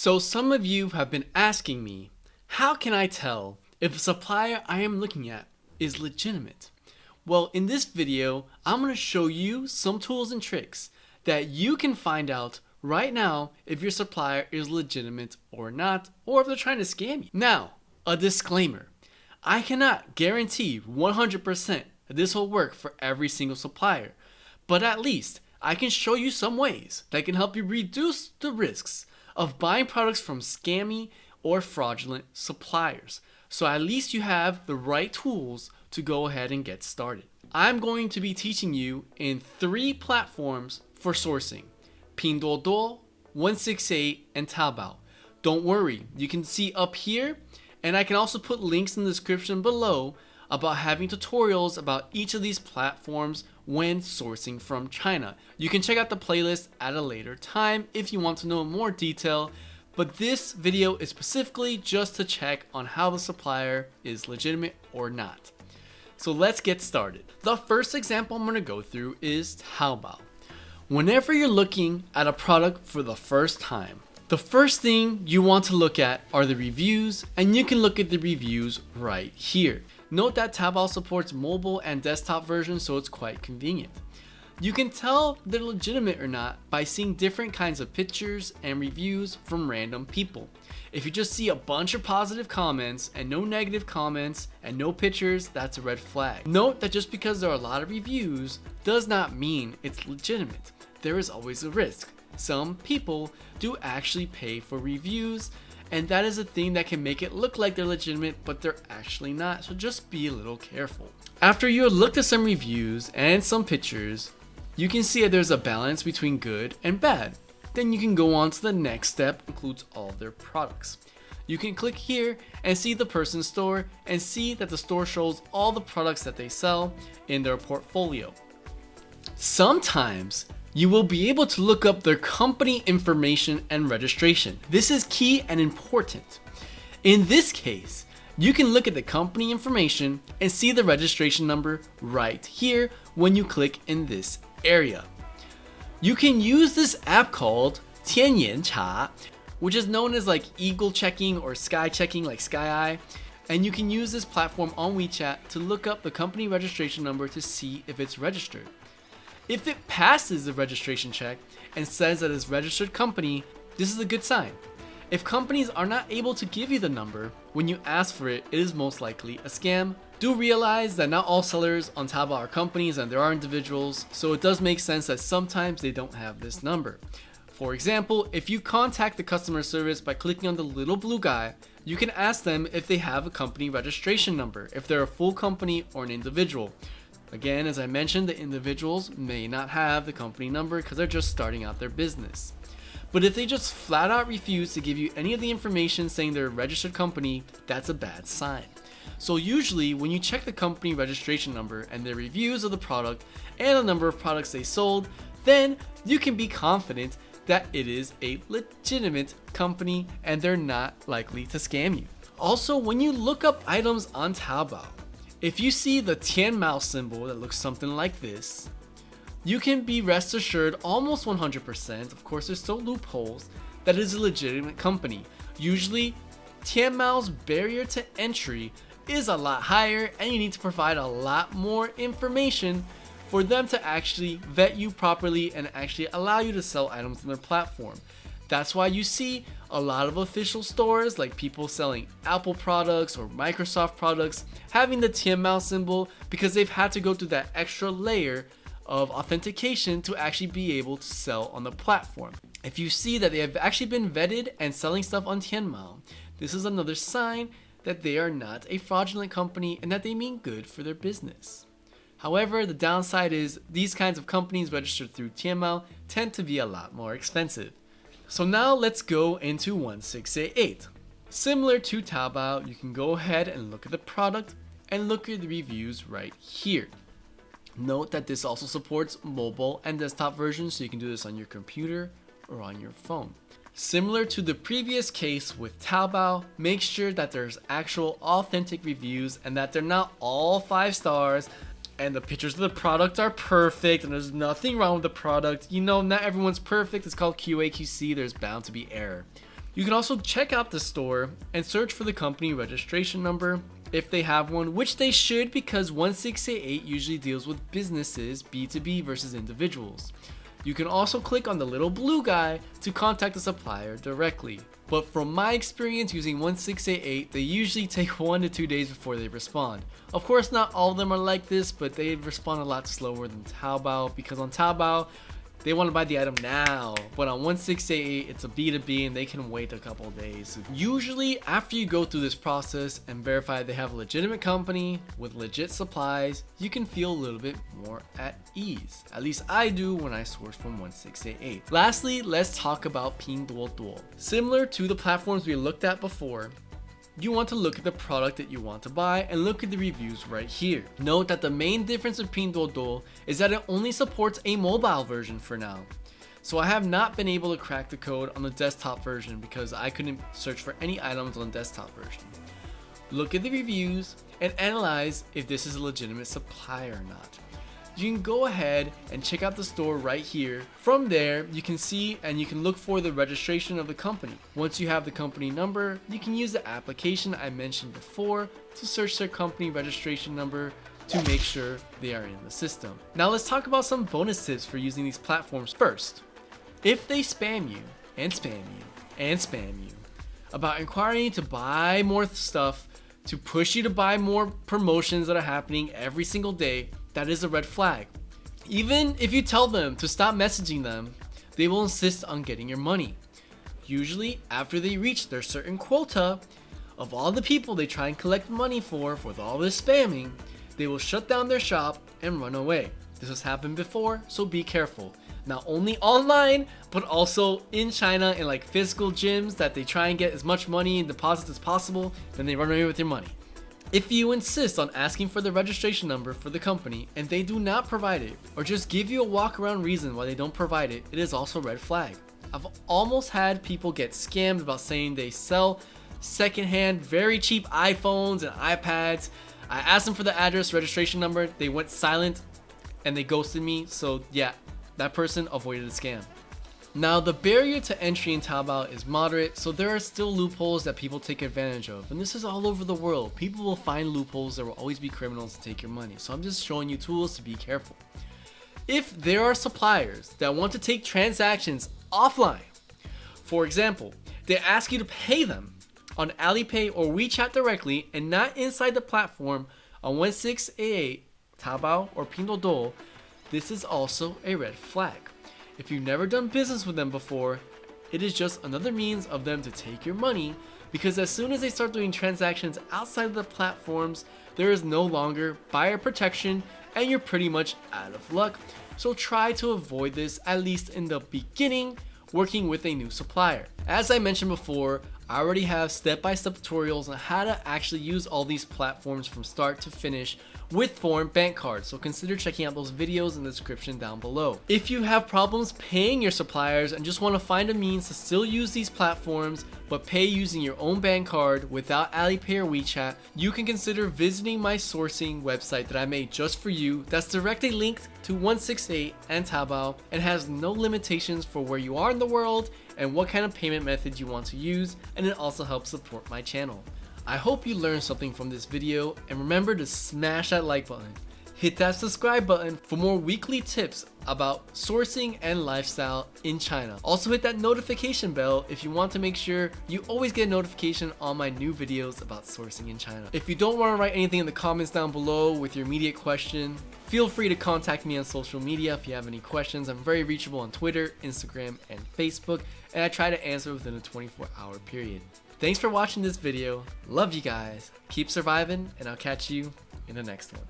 So some of you have been asking me, how can I tell if a supplier I am looking at is legitimate? Well, in this video, I'm going to show you some tools and tricks that you can find out right now if your supplier is legitimate or not, or if they're trying to scam you. Now, a disclaimer. I cannot guarantee 100% that this will work for every single supplier, but at least I can show you some ways that can help you reduce the risks of buying products from scammy or fraudulent suppliers. So at least you have the right tools to go ahead and get started. I'm going to be teaching you in 3 platforms for sourcing: Pinduoduo, 168, and Taobao. Don't worry, you can see up here, and I can also put links in the description below about having tutorials about each of these platforms when sourcing from China. You can check out the playlist at a later time if you want to know more detail, but this video is specifically just to check on how the supplier is legitimate or not. So let's get started. The first example I'm going to go through is Taobao. Whenever you're looking at a product for the first time, the first thing you want to look at are the reviews, and you can look at the reviews right here. Note that Taobao supports mobile and desktop versions, so it's quite convenient. You can tell they're legitimate or not by seeing different kinds of pictures and reviews from random people. If you just see a bunch of positive comments and no negative comments and no pictures, that's a red flag. Note that just because there are a lot of reviews does not mean it's legitimate. There is always a risk. Some people do actually pay for reviews, and that is a thing that can make it look like they're legitimate, but they're actually not, so just be a little careful. After you have looked at some reviews and some pictures, you can see that there's a balance between good and bad. Then you can go on to the next step, includes all their products. You can click here and see the person's store and see that the store shows all the products that they sell in their portfolio. Sometimes you will be able to look up their company information and registration. This is key and important. In this case, you can look at the company information and see the registration number right here when you click in this area. You can use this app called 天眼查, which is known as like eagle checking or sky checking, like Sky Eye. And you can use this platform on WeChat to look up the company registration number to see if it's registered. If it passes the registration check and says that it's a registered company, this is a good sign. If companies are not able to give you the number when you ask for it, it is most likely a scam. Do realize that not all sellers on Taobao are companies and there are individuals, so it does make sense that sometimes they don't have this number. For example, if you contact the customer service by clicking on the little blue guy, you can ask them if they have a company registration number, if they're a full company or an individual. Again, as I mentioned, the individuals may not have the company number because they're just starting out their business. But if they just flat out refuse to give you any of the information saying they're a registered company, that's a bad sign. So usually when you check the company registration number and their reviews of the product and the number of products they sold, then you can be confident that it is a legitimate company and they're not likely to scam you. Also, when you look up items on Taobao, if you see the Tian Mao symbol that looks something like this, you can be rest assured almost 100%, of course there's still loopholes, that it is a legitimate company. Usually, Tian Mao's barrier to entry is a lot higher and you need to provide a lot more information for them to actually vet you properly and actually allow you to sell items on their platform. That's why you see a lot of official stores, like people selling Apple products or Microsoft products, having the Tian Mao symbol, because they've had to go through that extra layer of authentication to actually be able to sell on the platform. If you see that they have actually been vetted and selling stuff on Tian Mao, this is another sign that they are not a fraudulent company and that they mean good for their business. However, the downside is these kinds of companies registered through Tian Mao tend to be a lot more expensive. So now let's go into 168. Similar to Taobao, you can go ahead and look at the product and look at the reviews right here. Note that this also supports mobile and desktop versions, so you can do this on your computer or on your phone. Similar to the previous case with Taobao, make sure that there's actual authentic reviews and that they're not all 5 stars and the pictures of the product are perfect and there's nothing wrong with the product. You know, not everyone's perfect. It's called QA/QC. There's bound to be error. You can also check out the store and search for the company registration number if they have one, which they should, because 1688 usually deals with businesses, B2B versus individuals. You can also click on the little blue guy to contact the supplier directly. But from my experience using 1688, they usually take 1 to 2 days before they respond. Of course, not all of them are like this, but they respond a lot slower than Taobao, because on Taobao, they want to buy the item now, but on 1688 it's a B2B and they can wait a couple of days. Usually after you go through this process and verify they have a legitimate company with legit supplies, you can feel a little bit more at ease. At least I do when I source from 1688. Lastly, let's talk about Pinduoduo. Similar to the platforms we looked at before, you want to look at the product that you want to buy and look at the reviews right here. Note that the main difference of Pinduoduo is that it only supports a mobile version for now. So I have not been able to crack the code on the desktop version because I couldn't search for any items on the desktop version. Look at the reviews and analyze if this is a legitimate supplier or not. You can go ahead and check out the store right here. From there, you can see and you can look for the registration of the company. Once you have the company number, you can use the application I mentioned before to search their company registration number to make sure they are in the system. Now let's talk about some bonus tips for using these platforms. First, if they spam you and spam you and spam you about inquiring you to buy more stuff, to push you to buy more promotions that are happening every single day, that is a red flag. Even if you tell them to stop messaging them, they will insist on getting your money. Usually after they reach their certain quota of all the people they try and collect money for with all this spamming, they will shut down their shop and run away. This has happened before, so be careful. Not only online, but also in China in like physical gyms that they try and get as much money and deposits as possible, then they run away with your money. If you insist on asking for the registration number for the company and they do not provide it, or just give you a walk around reason why they don't provide it, it is also a red flag. I've almost had people get scammed about saying they sell secondhand, very cheap iPhones and iPads. I asked them for the address, registration number, they went silent and they ghosted me. So yeah, that person avoided a scam. Now the barrier to entry in Taobao is moderate, so there are still loopholes that people take advantage of, and this is all over the world. People will find loopholes. There will always be criminals to take your money, so I'm just showing you tools to be careful. If there are suppliers that want to take transactions offline, for example, they ask you to pay them on Alipay or WeChat directly and not inside the platform on 1688, Taobao or Pinduoduo, this is also a red flag. If you've never done business with them before, it is just another means of them to take your money, because as soon as they start doing transactions outside of the platforms, there is no longer buyer protection and you're pretty much out of luck. So try to avoid this, at least in the beginning, working with a new supplier. As I mentioned before, I already have step-by-step tutorials on how to actually use all these platforms from start to finish with foreign bank cards, so consider checking out those videos in the description down below. If you have problems paying your suppliers and just want to find a means to still use these platforms but pay using your own bank card without Alipay or WeChat, you can consider visiting my sourcing website that I made just for you, that's directly linked to 168 and Taobao and has no limitations for where you are in the world and what kind of payment method you want to use, and it also helps support my channel. I hope you learned something from this video, and remember to smash that like button. Hit that subscribe button for more weekly tips about sourcing and lifestyle in China. Also hit that notification bell if you want to make sure you always get a notification on my new videos about sourcing in China. If you don't want to write anything in the comments down below with your immediate question, feel free to contact me on social media if you have any questions. I'm very reachable on Twitter, Instagram, and Facebook, and I try to answer within a 24-hour period. Thanks for watching this video. Love you guys. Keep surviving, and I'll catch you in the next one.